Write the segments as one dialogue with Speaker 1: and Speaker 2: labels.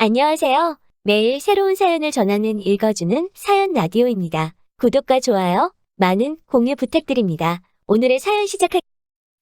Speaker 1: 안녕하세요. 매일 새로운 사연을 전하는 읽어주는 사연 라디오입니다. 구독과 좋아요, 많은 공유 부탁드립니다. 오늘의 사연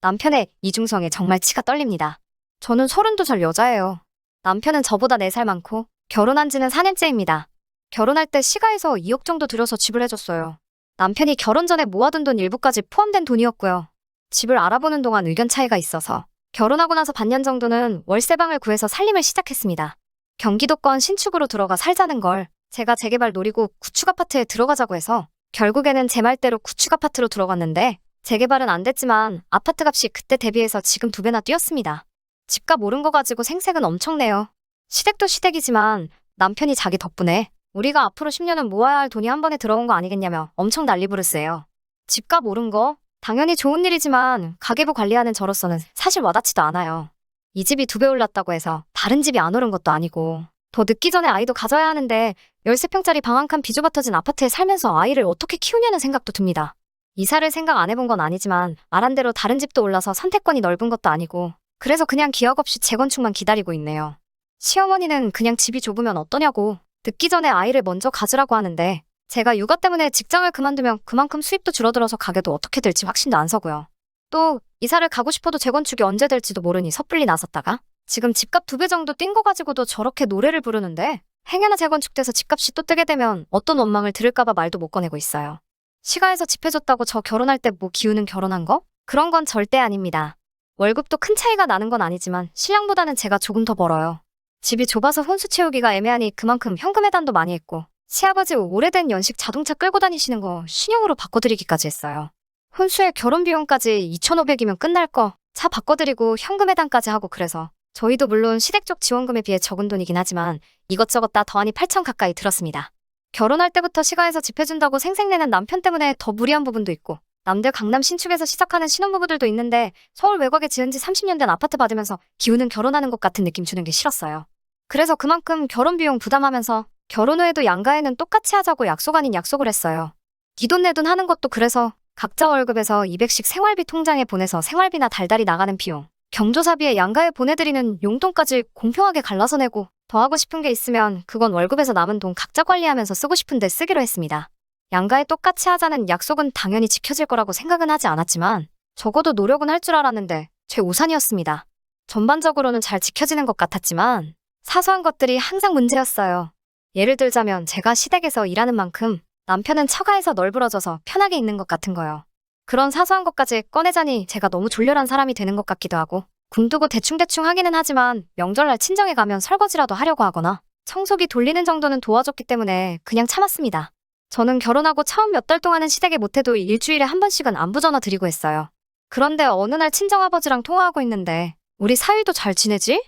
Speaker 2: 남편의 이중성에 정말 치가 떨립니다. 저는 32살 여자예요. 남편은 저보다 4살 많고 결혼한 지는 4년째입니다. 결혼할 때 시가에서 2억 정도 들여서 집을 해줬어요. 남편이 결혼 전에 모아둔 돈 일부까지 포함된 돈이었고요. 집을 알아보는 동안 의견 차이가 있어서 결혼하고 나서 반년 정도는 월세방을 구해서 살림을 시작했습니다. 경기도권 신축으로 들어가 살자는 걸 제가 재개발 노리고 구축 아파트에 들어가자고 해서 결국에는 제 말대로 구축 아파트로 들어갔는데 재개발은 안 됐지만 아파트 값이 그때 대비해서 지금 2배나 뛰었습니다. 집값 오른 거 가지고 생색은 엄청 내요. 시댁도 시댁이지만 남편이 자기 덕분에 우리가 앞으로 10년은 모아야 할 돈이 한 번에 들어온 거 아니겠냐며 엄청 난리부르스예요. 집값 오른 거 당연히 좋은 일이지만 가계부 관리하는 저로서는 사실 와닿지도 않아요. 이 집이 2배 올랐다고 해서 다른 집이 안 오른 것도 아니고 더 늦기 전에 아이도 가져야 하는데 13평짜리 방 한 칸 비좁아 터진 아파트에 살면서 아이를 어떻게 키우냐는 생각도 듭니다. 이사를 생각 안 해본 건 아니지만 말한 대로 다른 집도 올라서 선택권이 넓은 것도 아니고 그래서 그냥 기억 없이 재건축만 기다리고 있네요. 시어머니는 그냥 집이 좁으면 어떠냐고 늦기 전에 아이를 먼저 가지라고 하는데 제가 육아 때문에 직장을 그만두면 그만큼 수입도 줄어들어서 가게도 어떻게 될지 확신도 안 서고요. 또 이사를 가고 싶어도 재건축이 언제 될지도 모르니 섣불리 나섰다가 지금 집값 2배 정도 뛴 거 가지고도 저렇게 노래를 부르는데 행여나 재건축돼서 집값이 또 뜨게 되면 어떤 원망을 들을까봐 말도 못 꺼내고 있어요. 시가에서 집 해줬다고 저 결혼할 때 뭐 기우는 결혼한 거? 그런 건 절대 아닙니다. 월급도 큰 차이가 나는 건 아니지만 신랑보다는 제가 조금 더 벌어요. 집이 좁아서 혼수 채우기가 애매하니 그만큼 현금 해단도 많이 했고 시아버지 오래된 연식 자동차 끌고 다니시는 거 신형으로 바꿔드리기까지 했어요. 혼수에 결혼 비용까지 2,500이면 끝날 거 차 바꿔드리고 현금 해당까지 하고 그래서 저희도 물론 시댁 쪽 지원금에 비해 적은 돈이긴 하지만 이것저것 다 더하니 8천 가까이 들었습니다. 결혼할 때부터 시가에서 집 해준다고 생색내는 남편 때문에 더 무리한 부분도 있고 남들 강남 신축에서 시작하는 신혼부부들도 있는데 서울 외곽에 지은 지 30년 된 아파트 받으면서 기우는 결혼하는 것 같은 느낌 주는 게 싫었어요. 그래서 그만큼 결혼 비용 부담하면서 결혼 후에도 양가에는 똑같이 하자고 약속 아닌 약속을 했어요. 이 돈 내 돈 하는 것도 그래서 각자 월급에서 200씩 생활비 통장에 보내서 생활비나 달달이 나가는 비용, 경조사비에 양가에 보내드리는 용돈까지 공평하게 갈라서 내고 더 하고 싶은 게 있으면 그건 월급에서 남은 돈 각자 관리하면서 쓰고 싶은데 쓰기로 했습니다. 양가에 똑같이 하자는 약속은 당연히 지켜질 거라고 생각은 하지 않았지만 적어도 노력은 할 줄 알았는데 제 오산이었습니다. 전반적으로는 잘 지켜지는 것 같았지만 사소한 것들이 항상 문제였어요. 예를 들자면 제가 시댁에서 일하는 만큼 남편은 처가에서 널브러져서 편하게 있는 것 같은 거요. 그런 사소한 것까지 꺼내자니 제가 너무 졸렬한 사람이 되는 것 같기도 하고 궁두고 대충대충 하기는 하지만 명절날 친정에 가면 설거지라도 하려고 하거나 청소기 돌리는 정도는 도와줬기 때문에 그냥 참았습니다. 저는 결혼하고 처음 몇 달 동안은 시댁에 못해도 일주일에 한 번씩은 안부 전화 드리고 했어요. 그런데 어느 날 친정아버지랑 통화하고 있는데 우리 사위도 잘 지내지?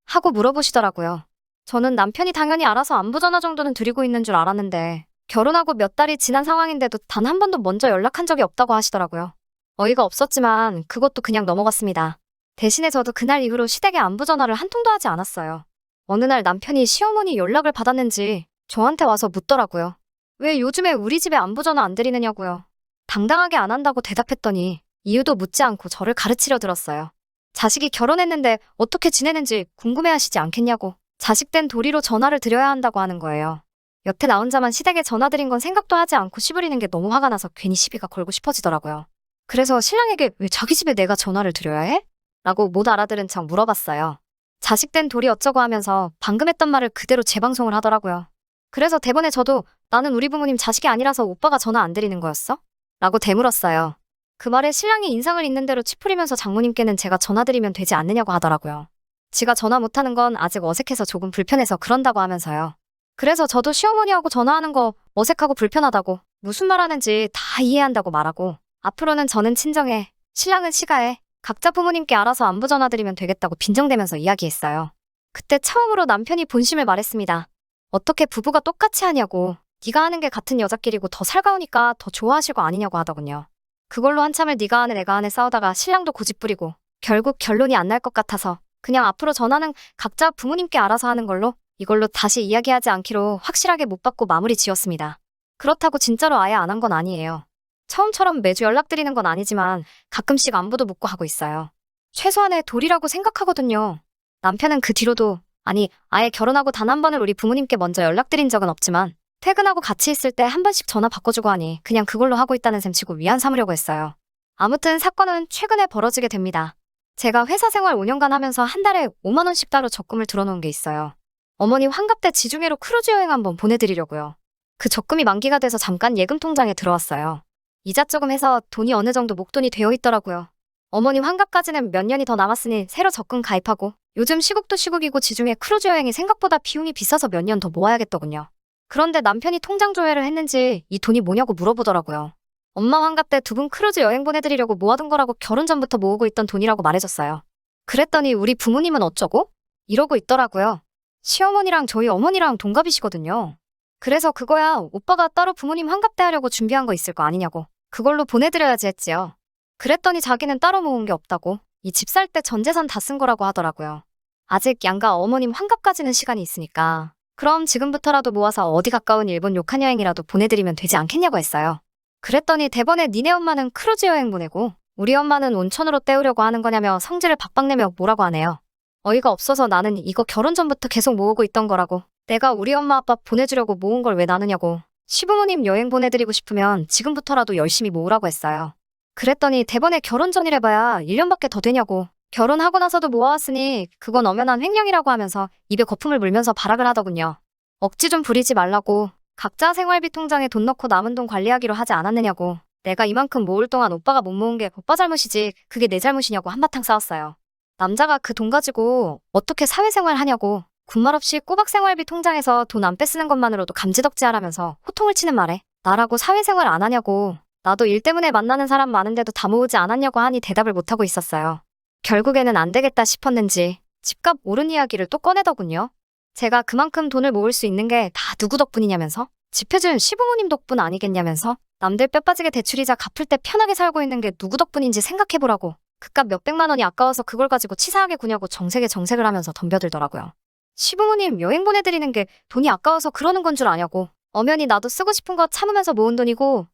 Speaker 2: 하고 물어보시더라고요. 저는 남편이 당연히 알아서 안부 전화 정도는 드리고 있는 줄 알았는데 결혼하고 몇 달이 지난 상황인데도 단 한 번도 먼저 연락한 적이 없다고 하시더라고요. 어이가 없었지만 그것도 그냥 넘어갔습니다. 대신에 저도 그날 이후로 시댁에 안부 전화를 한 통도 하지 않았어요. 어느 날 남편이 시어머니 연락을 받았는지 저한테 와서 묻더라고요. 왜 요즘에 우리 집에 안부 전화 안 드리느냐고요. 당당하게 안 한다고 대답했더니 이유도 묻지 않고 저를 가르치려 들었어요. 자식이 결혼했는데 어떻게 지내는지 궁금해하시지 않겠냐고 자식된 도리로 전화를 드려야 한다고 하는 거예요. 여태 나 혼자만 시댁에 전화 드린 건 생각도 하지 않고 시부리는 게 너무 화가 나서 괜히 시비가 걸고 싶어지더라고요. 그래서 신랑에게 왜 자기 집에 내가 전화를 드려야 해? 라고 못 알아들은 척 물어봤어요. 자식된 도리 어쩌고 하면서 방금 했던 말을 그대로 재방송을 하더라고요. 그래서 대본에 저도 나는 우리 부모님 자식이 아니라서 오빠가 전화 안 드리는 거였어? 라고 되물었어요. 그 말에 신랑이 인상을 있는 대로 치푸리면서 장모님께는 제가 전화드리면 되지 않느냐고 하더라고요. 지가 전화 못하는 건 아직 어색해서 조금 불편해서 그런다고 하면서요. 그래서 저도 시어머니하고 전화하는 거 어색하고 불편하다고 무슨 말 하는지 다 이해한다고 말하고 앞으로는 저는 친정에, 신랑은 시가에 각자 부모님께 알아서 안부 전화드리면 되겠다고 빈정대면서 이야기했어요. 그때 처음으로 남편이 본심을 말했습니다. 어떻게 부부가 똑같이 하냐고 네가 하는 게 같은 여자끼리고 더 살가우니까 더 좋아하실 거 아니냐고 하더군요. 그걸로 한참을 네가 하네 내가 하네 싸우다가 신랑도 고집 부리고 결국 결론이 안 날 것 같아서 그냥 앞으로 전화는 각자 부모님께 알아서 하는 걸로 이걸로 다시 이야기하지 않기로 확실하게 못 받고 마무리 지었습니다. 그렇다고 진짜로 아예 안 한 건 아니에요. 처음처럼 매주 연락드리는 건 아니지만 가끔씩 안부도 묻고 하고 있어요. 최소한의 도리라고 생각하거든요. 남편은 그 뒤로도 아니, 아예 결혼하고 단 한 번을 우리 부모님께 먼저 연락드린 적은 없지만 퇴근하고 같이 있을 때 한 번씩 전화 바꿔주고 하니 그냥 그걸로 하고 있다는 셈 치고 위안 삼으려고 했어요. 아무튼 사건은 최근에 벌어지게 됩니다. 제가 회사 생활 5년간 하면서 한 달에 5만 원씩 따로 적금을 들어놓은 게 있어요. 어머니 환갑 때 지중해로 크루즈 여행 한번 보내드리려고요. 그 적금이 만기가 돼서 잠깐 예금 통장에 들어왔어요. 이자 조금 해서 돈이 어느 정도 목돈이 되어 있더라고요. 어머니 환갑까지는 몇 년이 더 남았으니 새로 적금 가입하고 요즘 시국도 시국이고 지중해 크루즈 여행이 생각보다 비용이 비싸서 몇 년 더 모아야겠더군요. 그런데 남편이 통장 조회를 했는지 이 돈이 뭐냐고 물어보더라고요. 엄마 환갑 때 두 분 크루즈 여행 보내드리려고 모아둔 거라고 결혼 전부터 모으고 있던 돈이라고 말해줬어요. 그랬더니 우리 부모님은 어쩌고? 이러고 있더라고요. 시어머니랑 저희 어머니랑 동갑이시거든요. 그래서 그거야 오빠가 따로 부모님 환갑 때 하려고 준비한 거 있을 거 아니냐고. 그걸로 보내드려야지 했지요. 그랬더니 자기는 따로 모은 게 없다고. 이 집 살 때 전 재산 다 쓴 거라고 하더라고요. 아직 양가 어머님 환갑까지는 시간이 있으니까 그럼 지금부터라도 모아서 어디 가까운 일본 료칸 여행이라도 보내드리면 되지 않겠냐고 했어요. 그랬더니 대번에 니네 엄마는 크루즈 여행 보내고 우리 엄마는 온천으로 때우려고 하는 거냐며 성질을 박박 내며 뭐라고 하네요. 어이가 없어서 나는 이거 결혼 전부터 계속 모으고 있던 거라고. 내가 우리 엄마 아빠 보내주려고 모은 걸 왜 나누냐고. 시부모님 여행 보내드리고 싶으면 지금부터라도 열심히 모으라고 했어요. 그랬더니 대번에 결혼 전이래봐야 1년밖에 더 되냐고. 결혼하고 나서도 모아왔으니 그건 엄연한 횡령이라고 하면서 입에 거품을 물면서 발악을 하더군요. 억지 좀 부리지 말라고. 각자 생활비 통장에 돈 넣고 남은 돈 관리하기로 하지 않았느냐고. 내가 이만큼 모을 동안 오빠가 못 모은 게 오빠 잘못이지 그게 내 잘못이냐고 한바탕 싸웠어요. 남자가 그 돈 가지고 어떻게 사회생활 하냐고. 군말 없이 꼬박 생활비 통장에서 돈 안 빼쓰는 것만으로도 감지덕지하라면서 호통을 치는 말에 나라고 사회생활 안 하냐고. 나도 일 때문에 만나는 사람 많은데도 다 모으지 않았냐고 하니 대답을 못하고 있었어요. 결국에는 안 되겠다 싶었는지 집값 오른 이야기를 또 꺼내더군요. 제가 그만큼 돈을 모을 수 있는 게 다 누구 덕분이냐면서 집 해준 시부모님 덕분 아니겠냐면서 남들 뼈 빠지게 대출이자 갚을 때 편하게 살고 있는 게 누구 덕분인지 생각해보라고. 그깟 몇백만 원이 아까워서 그걸 가지고 치사하게 구냐고 정색을 하면서 덤벼들더라고요. 시부모님 여행 보내드리는 게 돈이 아까워서 그러는 건 줄 아냐고. 엄연히 나도 쓰고 싶은 거 참으면서 모은 돈이고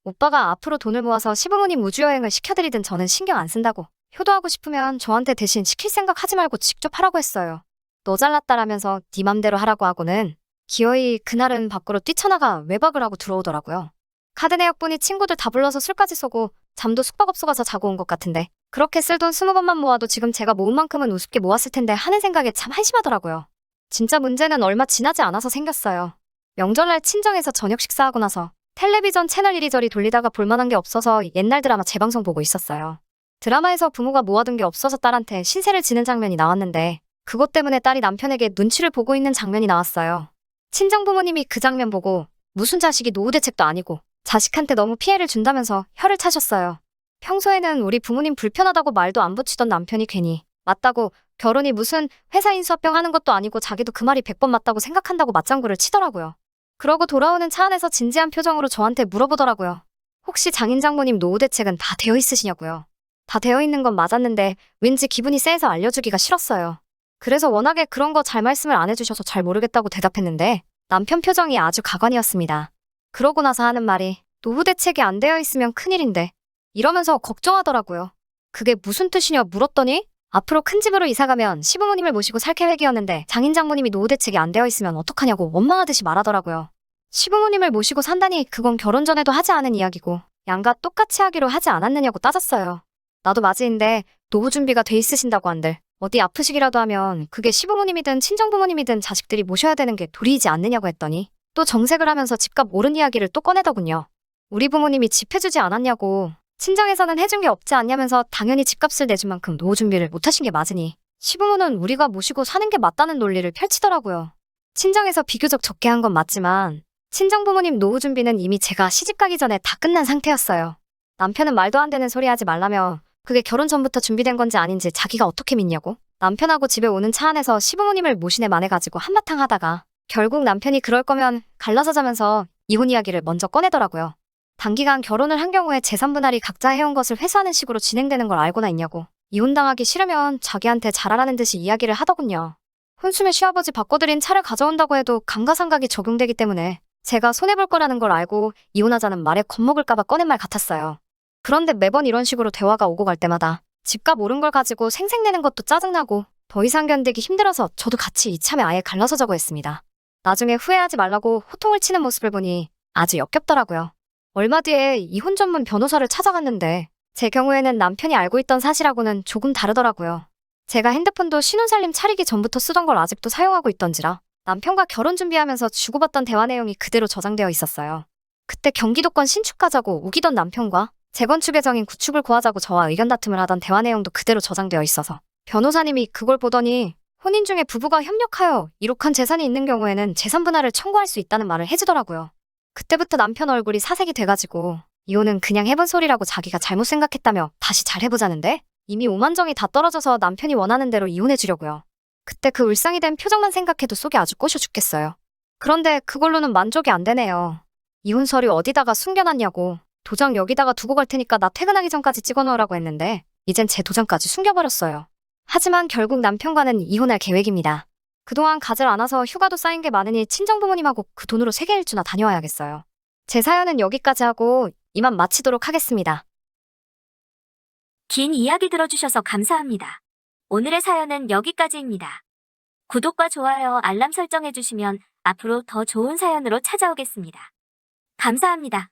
Speaker 2: 오빠가 앞으로 돈을 모아서 시부모님 우주여행을 시켜드리든 저는 신경 안 쓴다고. 효도하고 싶으면 저한테 대신 시킬 생각 하지 말고 직접 하라고 했어요. 너 잘났다라면서 네 맘대로 하라고 하고는 기어이 그날은 밖으로 뛰쳐나가 외박을 하고 들어오더라고요. 카드 내역 보니 친구들 다 불러서 술까지 쏘고 잠도 숙박업소 가서 자고 온 것 같은데 그렇게 쓸 돈 20번만 모아도 지금 제가 모은 만큼은 우습게 모았을 텐데 하는 생각에 참 한심하더라고요. 진짜 문제는 얼마 지나지 않아서 생겼어요. 명절날 친정에서 저녁 식사하고 나서 텔레비전 채널 이리저리 돌리다가 볼만한 게 없어서 옛날 드라마 재방송 보고 있었어요. 드라마에서 부모가 모아둔 게 없어서 딸한테 신세를 지는 장면이 나왔는데 그것 때문에 딸이 남편에게 눈치를 보고 있는 장면이 나왔어요. 친정부모님이 그 장면 보고 무슨 자식이 노후 대책도 아니고 자식한테 너무 피해를 준다면서 혀를 차셨어요. 평소에는 우리 부모님 불편하다고 말도 안 붙이던 남편이 괜히 맞다고 결혼이 무슨 회사 인수합병 하는 것도 아니고 자기도 그 말이 100번 맞다고 생각한다고 맞장구를 치더라고요. 그러고 돌아오는 차 안에서 진지한 표정으로 저한테 물어보더라고요. 혹시 장인 장모님 노후 대책은 다 되어 있으시냐고요. 다 되어 있는 건 맞았는데 왠지 기분이 쎄해서 알려주기가 싫었어요. 그래서 워낙에 그런 거 잘 말씀을 안 해주셔서 잘 모르겠다고 대답했는데 남편 표정이 아주 가관이었습니다. 그러고 나서 하는 말이 노후 대책이 안 되어 있으면 큰일인데 이러면서 걱정하더라고요. 그게 무슨 뜻이냐 물었더니 앞으로 큰 집으로 이사가면 시부모님을 모시고 살 계획이었는데 장인 장모님이 노후 대책이 안 되어 있으면 어떡하냐고 원망하듯이 말하더라고요. 시부모님을 모시고 산다니 그건 결혼 전에도 하지 않은 이야기고 양가 똑같이 하기로 하지 않았느냐고 따졌어요. 나도 맞이인데 노후 준비가 돼 있으신다고 한들 어디 아프시기라도 하면 그게 시부모님이든 친정부모님이든 자식들이 모셔야 되는 게 도리이지 않느냐고 했더니 또 정색을 하면서 집값 오른 이야기를 또 꺼내더군요. 우리 부모님이 집 해주지 않았냐고 친정에서는 해준 게 없지 않냐면서 당연히 집값을 내준 만큼 노후 준비를 못하신 게 맞으니 시부모는 우리가 모시고 사는 게 맞다는 논리를 펼치더라고요. 친정에서 비교적 적게 한 건 맞지만 친정부모님 노후 준비는 이미 제가 시집가기 전에 다 끝난 상태였어요. 남편은 말도 안 되는 소리 하지 말라며 그게 결혼 전부터 준비된 건지 아닌지 자기가 어떻게 믿냐고 남편하고 집에 오는 차 안에서 시부모님을 모시네 만해가지고 한바탕 하다가 결국 남편이 그럴 거면 갈라서 자면서 이혼 이야기를 먼저 꺼내더라고요. 단기간 결혼을 한 경우에 재산 분할이 각자 해온 것을 회수하는 식으로 진행되는 걸 알고나 있냐고 이혼당하기 싫으면 자기한테 잘하라는 듯이 이야기를 하더군요. 혼수면 시아버지 바꿔드린 차를 가져온다고 해도 감가상각이 적용되기 때문에 제가 손해볼 거라는 걸 알고 이혼하자는 말에 겁먹을까봐 꺼낸 말 같았어요. 그런데 매번 이런 식으로 대화가 오고 갈 때마다 집값 오른 걸 가지고 생색내는 것도 짜증나고 더 이상 견디기 힘들어서 저도 같이 이참에 아예 갈라서자고 했습니다. 나중에 후회하지 말라고 호통을 치는 모습을 보니 아주 역겹더라고요. 얼마 뒤에 이혼 전문 변호사를 찾아갔는데 제 경우에는 남편이 알고 있던 사실하고는 조금 다르더라고요. 제가 핸드폰도 신혼살림 차리기 전부터 쓰던 걸 아직도 사용하고 있던지라 남편과 결혼 준비하면서 주고받던 대화 내용이 그대로 저장되어 있었어요. 그때 경기도권 신축 가자고 우기던 남편과 재건축 예정인 구축을 구하자고 저와 의견 다툼을 하던 대화 내용도 그대로 저장되어 있어서 변호사님이 그걸 보더니 혼인 중에 부부가 협력하여 이룩한 재산이 있는 경우에는 재산 분할을 청구할 수 있다는 말을 해주더라고요. 그때부터 남편 얼굴이 사색이 돼가지고 이혼은 그냥 해본 소리라고 자기가 잘못 생각했다며 다시 잘 해보자는데 이미 오만정이 다 떨어져서 남편이 원하는 대로 이혼해주려고요. 그때 그 울상이 된 표정만 생각해도 속이 아주 꼬셔 죽겠어요. 그런데 그걸로는 만족이 안 되네요. 이혼 서류 어디다가 숨겨놨냐고 도장 여기다가 두고 갈 테니까 나 퇴근하기 전까지 찍어놓으라고 했는데 이젠 제 도장까지 숨겨버렸어요. 하지만 결국 남편과는 이혼할 계획입니다. 그동안 가질 않아서 휴가도 쌓인 게 많으니 친정부모님하고 그 돈으로 세계 일주나 다녀와야겠어요. 제 사연은 여기까지 하고 이만 마치도록 하겠습니다.
Speaker 1: 긴 이야기 들어주셔서 감사합니다. 오늘의 사연은 여기까지입니다. 구독과 좋아요, 알람 설정해주시면 앞으로 더 좋은 사연으로 찾아오겠습니다. 감사합니다.